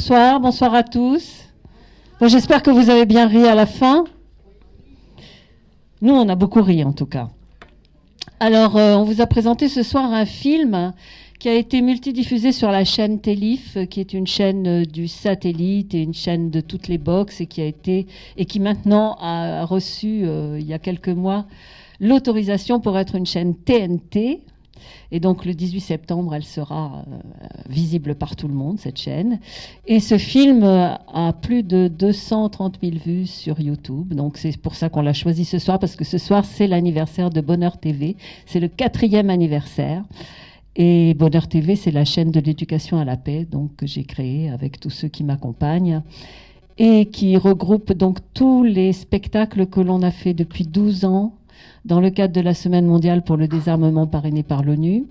bonsoir, bonsoir à tous. Bon, j'espère que vous avez bien ri à la fin. Nous, on a beaucoup ri en tout cas. Alors, on vous a présenté ce soir un film qui a été multidiffusé sur la chaîne Télif, qui est une chaîne du satellite et une chaîne de toutes les boxes et qui maintenant a reçu, il y a quelques mois, l'autorisation pour être une chaîne TNT. Et donc le 18 septembre, elle sera visible par tout le monde, cette chaîne. Et ce film a plus de 230 000 vues sur YouTube. Donc c'est pour ça qu'on l'a choisi ce soir, parce que ce soir, c'est l'anniversaire de Bonheur TV. C'est le 4e anniversaire. Et Bonheur TV, c'est la chaîne de l'éducation à la paix, donc, que j'ai créée avec tous ceux qui m'accompagnent. Et qui regroupe donc tous les spectacles que l'on a fait depuis 12 ans dans le cadre de la Semaine mondiale pour le désarmement parrainée par l'ONU,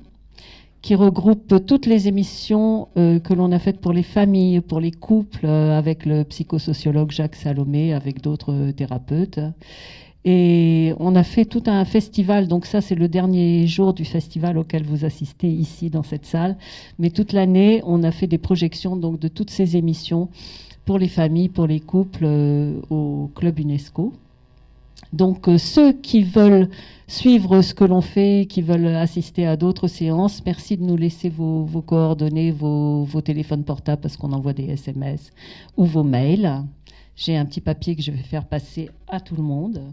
qui regroupe toutes les émissions que l'on a faites pour les familles, pour les couples, avec le psychosociologue Jacques Salomé, avec d'autres thérapeutes. Et on a fait tout un festival, donc ça c'est le dernier jour du festival auquel vous assistez ici dans cette salle. Mais toute l'année, on a fait des projections donc, de toutes ces émissions pour les familles, pour les couples, au Club UNESCO. Donc ceux qui veulent suivre ce que l'on fait, qui veulent assister à d'autres séances, merci de nous laisser vos coordonnées, vos téléphones portables parce qu'on envoie des SMS ou vos mails. J'ai un petit papier que je vais faire passer à tout le monde.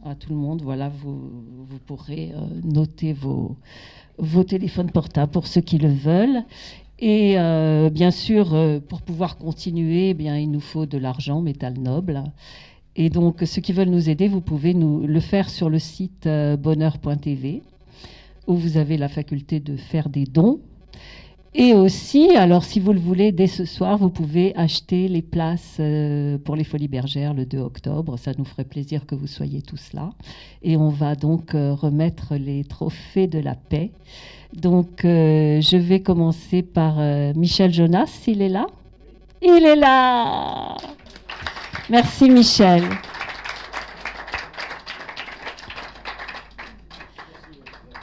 À tout le monde, voilà, vous pourrez noter vos téléphones portables pour ceux qui le veulent. Et bien sûr, pour pouvoir continuer, eh bien, il nous faut de l'argent, métal noble. Et donc, ceux qui veulent nous aider, vous pouvez nous le faire sur le site bonheur.tv, où vous avez la faculté de faire des dons. Et aussi, alors si vous le voulez, dès ce soir, vous pouvez acheter les places pour les Folies Bergères le 2 octobre. Ça nous ferait plaisir que vous soyez tous là. Et on va donc remettre les trophées de la paix. Donc, je vais commencer par Michel Jonas, s'il est là. Il est là! Merci Michel.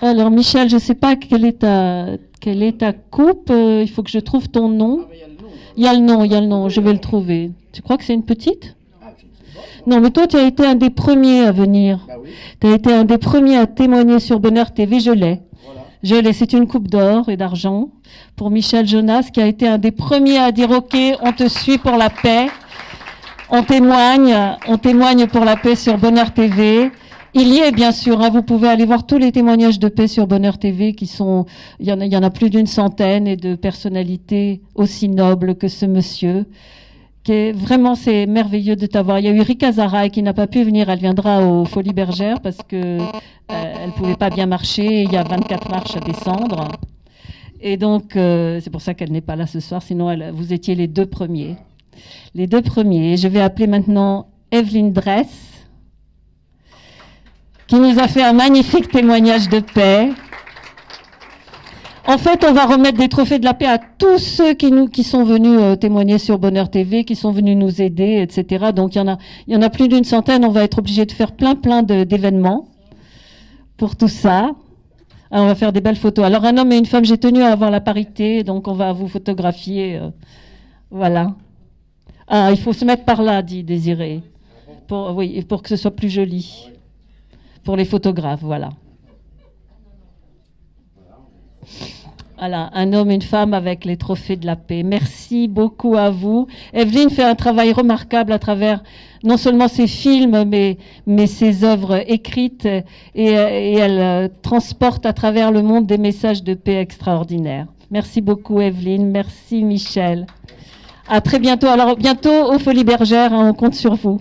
Alors Michel, je ne sais pas quelle est ta coupe. Il faut que je trouve ton nom. Il y a le nom. Je vais le trouver. Tu crois que c'est une petite? Non, mais toi, tu as été un des premiers à venir. Tu as été un des premiers à témoigner sur Bonheur TV. Je l'ai. Je l'ai. C'est une coupe d'or et d'argent pour Michel Jonas, qui a été un des premiers à dire « Ok, on te suit pour la paix ». On témoigne pour la paix sur Bonheur TV. Il y est bien sûr, hein, vous pouvez aller voir tous les témoignages de paix sur Bonheur TV il y en a plus d'une centaine et de personnalités aussi nobles que ce monsieur. Vraiment, c'est merveilleux de t'avoir. Il y a eu Rika Zaraï qui n'a pas pu venir, elle viendra aux Folies Bergères parce que elle pouvait pas bien marcher, il y a 24 marches à descendre. Et donc, c'est pour ça qu'elle n'est pas là ce soir, sinon vous étiez les deux premiers. Les deux premiers. Je vais appeler maintenant Evelyne Dress, qui nous a fait un magnifique témoignage de paix. En fait, on va remettre des trophées de la paix à tous ceux qui sont venus témoigner sur Bonheur TV, qui sont venus nous aider, etc. Donc, il y en a plus d'une centaine. On va être obligé de faire plein d'événements pour tout ça. Alors, on va faire des belles photos. Alors, un homme et une femme, j'ai tenu à avoir la parité, donc on va vous photographier. Voilà. Ah, il faut se mettre par là, dit Désiré, pour que ce soit plus joli. Pour les photographes, voilà. Voilà, un homme et une femme avec les trophées de la paix. Merci beaucoup à vous. Evelyne fait un travail remarquable à travers non seulement ses films, mais ses œuvres écrites, et elle transporte à travers le monde des messages de paix extraordinaires. Merci beaucoup, Evelyne. Merci, Michel. À très bientôt. Alors, bientôt aux Folies Bergères, hein, on compte sur vous.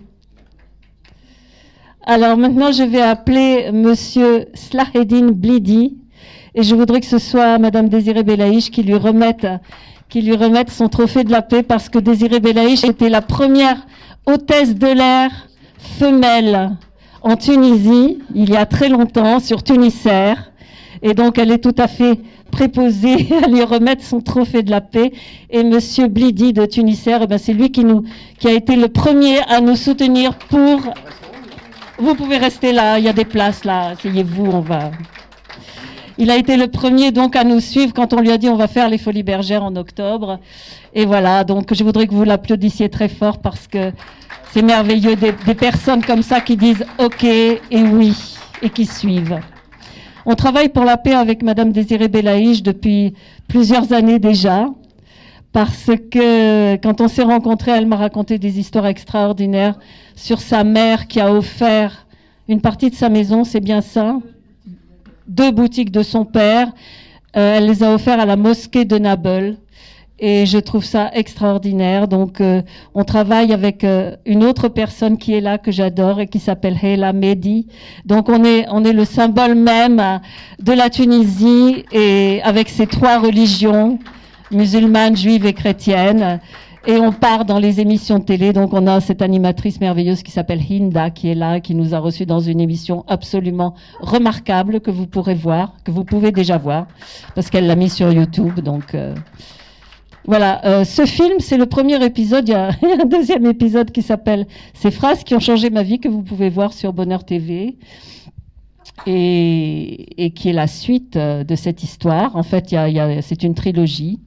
Alors, maintenant, je vais appeler Monsieur Slaheddine Blidi, et je voudrais que ce soit Madame Désirée Belaïch qui lui remette son trophée de la paix, parce que Désirée Belaïch était la première hôtesse de l'air femelle en Tunisie, il y a très longtemps, sur Tunisair. Et donc, elle est tout à fait préposée à lui remettre son trophée de la paix. Et Monsieur Blidi de Tunisair, eh ben, c'est lui qui a été le premier à nous soutenir pour... Vous pouvez rester là, il y a des places là, asseyez-vous, on va... Il a été le premier donc à nous suivre quand on lui a dit on va faire les Folies Bergères en octobre. Et voilà, donc je voudrais que vous l'applaudissiez très fort parce que c'est merveilleux des personnes comme ça qui disent OK et oui et qui suivent. On travaille pour la paix avec Madame Désirée Belaïch depuis plusieurs années déjà. Parce que quand on s'est rencontrés, elle m'a raconté des histoires extraordinaires sur sa mère qui a offert une partie de sa maison, c'est bien ça, 2 boutiques de son père. Elle les a offertes à la mosquée de Nabeul. Et je trouve ça extraordinaire. Donc, on travaille avec une autre personne qui est là, que j'adore, et qui s'appelle Hela Mehdi. Donc, on est le symbole même de la Tunisie, et avec ces 3 religions, musulmane, juive et chrétienne, et on part dans les émissions de télé. Donc on a cette animatrice merveilleuse qui s'appelle Hinda qui est là, qui nous a reçus dans une émission absolument remarquable que vous pourrez voir, que vous pouvez déjà voir, parce qu'elle l'a mis sur YouTube. Donc voilà, ce film, c'est le premier épisode. Il y a un deuxième épisode qui s'appelle Ces phrases qui ont changé ma vie, que vous pouvez voir sur Bonheur TV. Et qui est la suite de cette histoire. En fait, c'est une trilogie.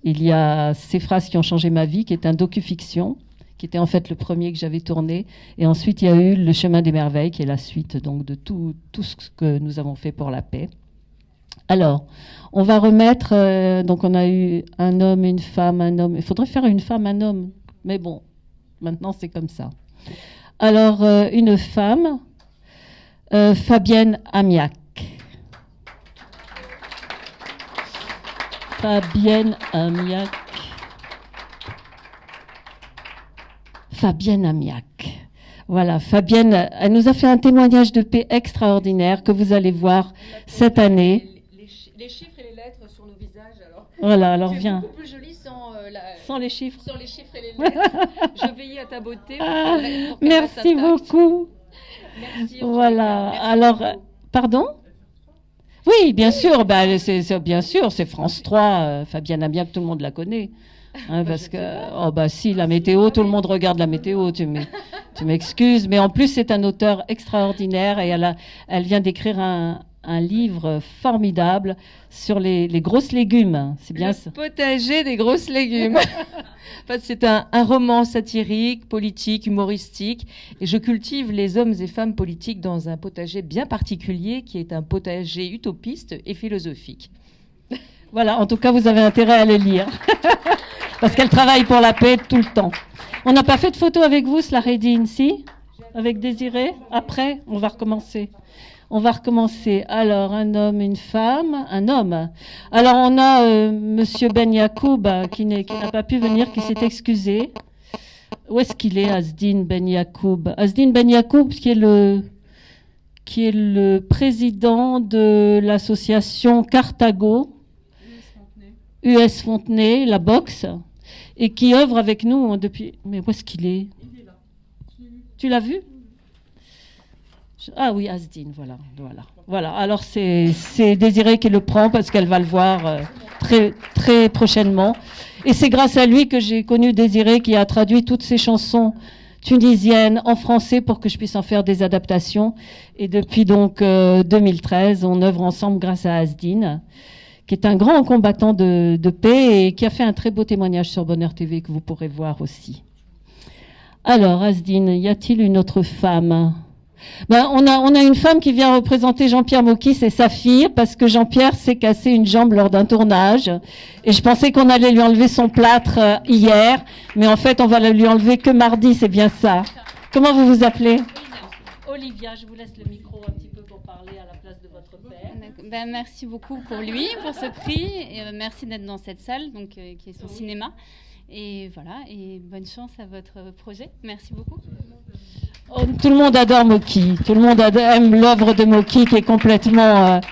Il y a Ces phrases qui ont changé ma vie, qui est un docu-fiction, qui était en fait le premier que j'avais tourné. Et ensuite, il y a eu Le chemin des merveilles, qui est la suite donc de tout ce que nous avons fait pour la paix. Alors, on va remettre... donc, on a eu un homme, une femme, un homme. Il faudrait faire une femme, un homme. Mais bon, maintenant, c'est comme ça. Alors, une femme, Fabienne Amiac. Fabienne Amiac. Fabienne Amiac. Voilà, Fabienne, elle nous a fait un témoignage de paix extraordinaire que vous allez voir cette année. Les chiffres et les lettres sur nos visages, alors. Voilà, alors viens. C'est beaucoup plus joli sans les chiffres. Sans les chiffres et les lettres. Je veillais à ta beauté. Pour merci beaucoup. Merci. Voilà, merci alors, beaucoup. Pardon ? Oui, bien sûr, bien sûr, c'est France 3, Fabienne Amiac, tout le monde la connaît. Hein, parce que, si, la météo, tout le monde regarde la météo, tu m'excuses. Mais en plus, c'est un auteur extraordinaire et elle vient d'écrire un livre formidable sur les grosses légumes. C'est bien ça. Le potager des grosses légumes. En fait, c'est un roman satirique, politique, humoristique. Et je cultive les hommes et femmes politiques dans un potager bien particulier qui est un potager utopiste et philosophique. Voilà, en tout cas, vous avez intérêt à le lire. Parce qu'elle travaille pour la paix tout le temps. On n'a pas fait de photo avec vous, Slaredine, si ? Avec Désiré ? Après, on va recommencer. Alors, un homme, une femme, un homme. Alors, on a Monsieur Ben Yacoub qui n'a pas pu venir, qui s'est excusé. Où est-ce qu'il est, Asdine Ben Yacoub ? Asdine Ben Yacoub, qui est le président de l'association Carthago, US Fontenay, la boxe, et qui œuvre avec nous depuis... Mais où est-ce qu'il est ? Il est là. Tu l'as vu ? Ah oui, Asdine, voilà. Alors c'est Désirée qui le prend parce qu'elle va le voir très, très prochainement. Et c'est grâce à lui que j'ai connu Désirée qui a traduit toutes ces chansons tunisiennes en français pour que je puisse en faire des adaptations. Et depuis donc 2013, on œuvre ensemble grâce à Asdine, qui est un grand combattant de paix et qui a fait un très beau témoignage sur Bonheur TV que vous pourrez voir aussi. Alors, Asdine, y a-t-il une autre femme ? On a une femme qui vient représenter Jean-Pierre Mocky, c'est sa fille, parce que Jean-Pierre s'est cassé une jambe lors d'un tournage. Et je pensais qu'on allait lui enlever son plâtre hier, mais en fait, on va lui enlever que mardi, c'est bien ça. Comment vous vous appelez ? Olivia, je vous laisse le micro un petit peu pour parler à la place de votre père. Merci beaucoup pour lui, pour ce prix, et merci d'être dans cette salle, donc, qui est son cinéma. Et voilà, et bonne chance à votre projet. Merci beaucoup. Oh, tout le monde adore Mocky. Tout le monde aime l'œuvre de Mocky qui est complètement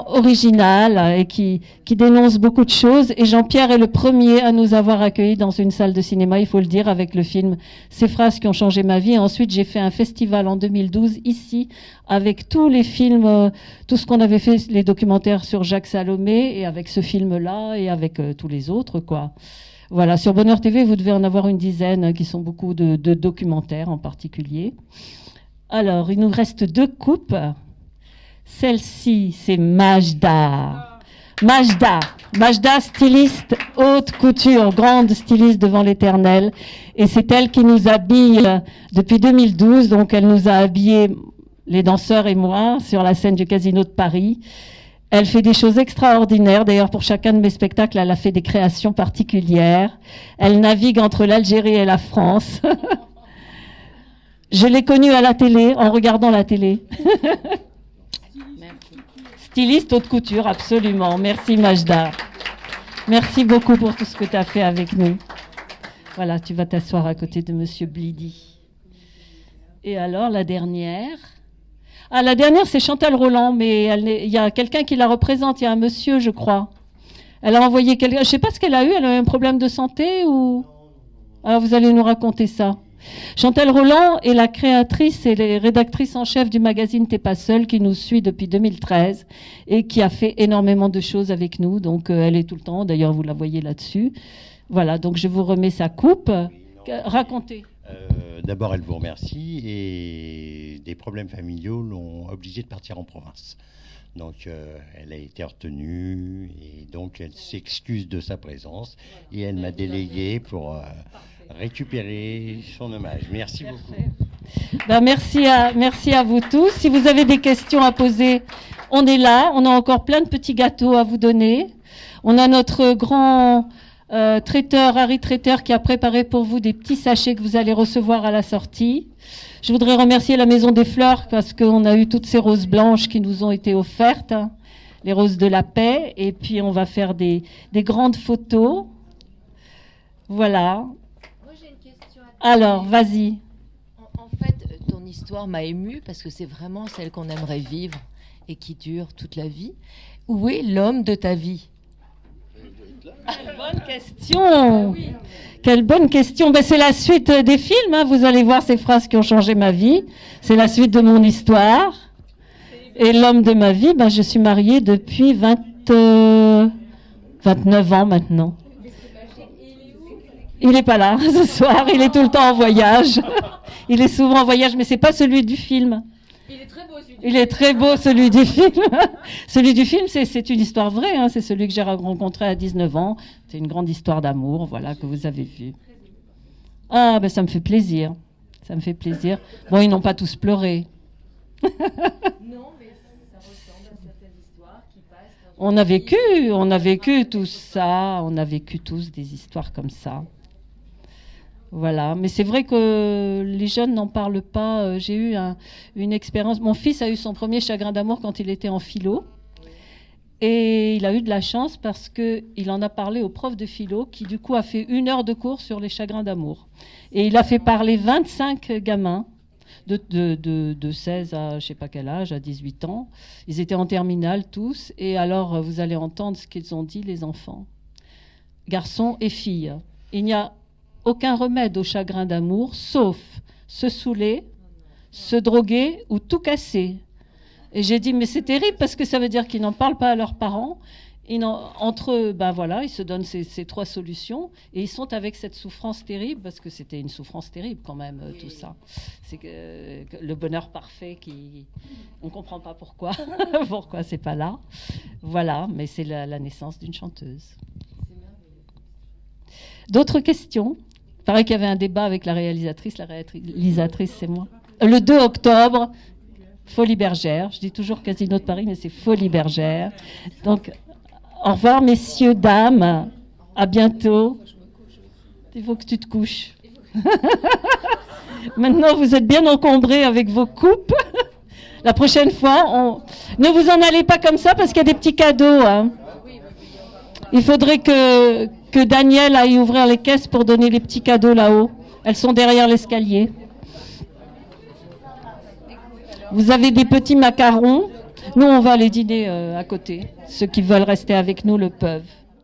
originale et qui dénonce beaucoup de choses. Et Jean-Pierre est le premier à nous avoir accueillis dans une salle de cinéma, il faut le dire, avec le film Ces phrases qui ont changé ma vie. Et ensuite, j'ai fait un festival en 2012 ici avec tous les films, tout ce qu'on avait fait, les documentaires sur Jacques Salomé et avec ce film-là et avec tous les autres, quoi. Voilà, sur Bonheur TV, vous devez en avoir une dizaine qui sont beaucoup de documentaires en particulier. Alors, il nous reste 2 coupes. Celle-ci, c'est Majda. Majda, styliste haute couture, grande styliste devant l'Éternel. Et c'est elle qui nous habille depuis 2012. Donc, elle nous a habillés, les danseurs et moi, sur la scène du Casino de Paris. Elle fait des choses extraordinaires. D'ailleurs, pour chacun de mes spectacles, elle a fait des créations particulières. Elle navigue entre l'Algérie et la France. Je l'ai connue à la télé, en regardant la télé. Styliste haute couture, absolument. Merci Majda. Merci beaucoup pour tout ce que tu as fait avec nous. Voilà, tu vas t'asseoir à côté de Monsieur Blidy. Et alors, la dernière. Ah, la dernière, c'est Chantal Roland, mais il y a quelqu'un qui la représente. Il y a un monsieur, je crois. Elle a envoyé quelqu'un. Je ne sais pas ce qu'elle a eu. Elle a eu un problème de santé ou... Alors, vous allez nous raconter ça. Chantal Roland est la créatrice et la rédactrice en chef du magazine T'es pas seule, qui nous suit depuis 2013 et qui a fait énormément de choses avec nous. Donc, elle est tout le temps. D'ailleurs, vous la voyez là-dessus. Voilà, donc je vous remets sa coupe. Racontez. D'abord, elle vous remercie et des problèmes familiaux l'ont obligée de partir en province. Donc, elle a été retenue et donc elle s'excuse de sa présence et elle m'a délégué pour récupérer son hommage. Merci beaucoup. Ben, merci à vous tous. Si vous avez des questions à poser, on est là. On a encore plein de petits gâteaux à vous donner. On a notre grand... traiteur, Harry Traiteur, qui a préparé pour vous des petits sachets que vous allez recevoir à la sortie. Je voudrais remercier la Maison des Fleurs parce qu'on a eu toutes ces roses blanches qui nous ont été offertes, hein, les roses de la paix, et puis on va faire des grandes photos. Voilà. Moi, j'ai une question à te Alors, vas-y. En fait, ton histoire m'a émue parce que c'est vraiment celle qu'on aimerait vivre et qui dure toute la vie. Où est l'homme de ta vie ? Quelle bonne question. Quelle bonne question. Ben, c'est la suite des films, hein. Vous allez voir ces phrases qui ont changé ma vie. C'est la suite de mon histoire. Et l'homme de ma vie, ben, je suis mariée depuis 29 ans maintenant. Il n'est pas là ce soir, il est tout le temps en voyage. Il est souvent en voyage, mais c'est pas celui du film. Il est très beau, celui du film. Celui du film, c'est une histoire vraie, hein. C'est celui que j'ai rencontré à 19 ans. C'est une grande histoire d'amour, voilà, que vous avez vu. Ah, ben ça me fait plaisir. Ça me fait plaisir. Bon, ils n'ont pas tous pleuré. Non, mais ça ressemble à certaines histoires qui passent. On a vécu tout ça. On a vécu tous des histoires comme ça. Voilà, mais c'est vrai que les jeunes n'en parlent pas. J'ai eu une expérience. Mon fils a eu son premier chagrin d'amour quand il était en philo. Et il a eu de la chance parce qu'il en a parlé au prof de philo qui, du coup, a fait 1 heure de cours sur les chagrins d'amour. Et il a fait parler 25 gamins de 16 à je sais pas quel âge, à 18 ans. Ils étaient en terminale tous. Et alors, vous allez entendre ce qu'ils ont dit, les enfants. Garçons et filles. Il n'y a aucun remède au chagrin d'amour, sauf se saouler, se droguer ou tout casser. Et j'ai dit, mais c'est terrible parce que ça veut dire qu'ils n'en parlent pas à leurs parents. Entre eux, ben voilà, ils se donnent ces 3 solutions et ils sont avec cette souffrance terrible parce que c'était une souffrance terrible quand même, tout ça. C'est que le bonheur parfait on ne comprend pas pourquoi, pourquoi c'est pas là. Voilà, mais c'est la naissance d'une chanteuse. D'autres questions? Il paraît qu'il y avait un débat avec la réalisatrice. La réalisatrice, c'est moi. Le 2 octobre, Folies Bergère. Je dis toujours Casino de Paris, mais c'est Folies Bergère. Donc, au revoir, messieurs, dames. À bientôt. Il faut que tu te couches. Maintenant, vous êtes bien encombrés avec vos coupes. La prochaine fois, ne vous en allez pas comme ça parce qu'il y a des petits cadeaux. Hein. Il faudrait que Daniel aille ouvrir les caisses pour donner les petits cadeaux là-haut. Elles sont derrière l'escalier. Vous avez des petits macarons. Nous, on va aller dîner à côté. Ceux qui veulent rester avec nous le peuvent.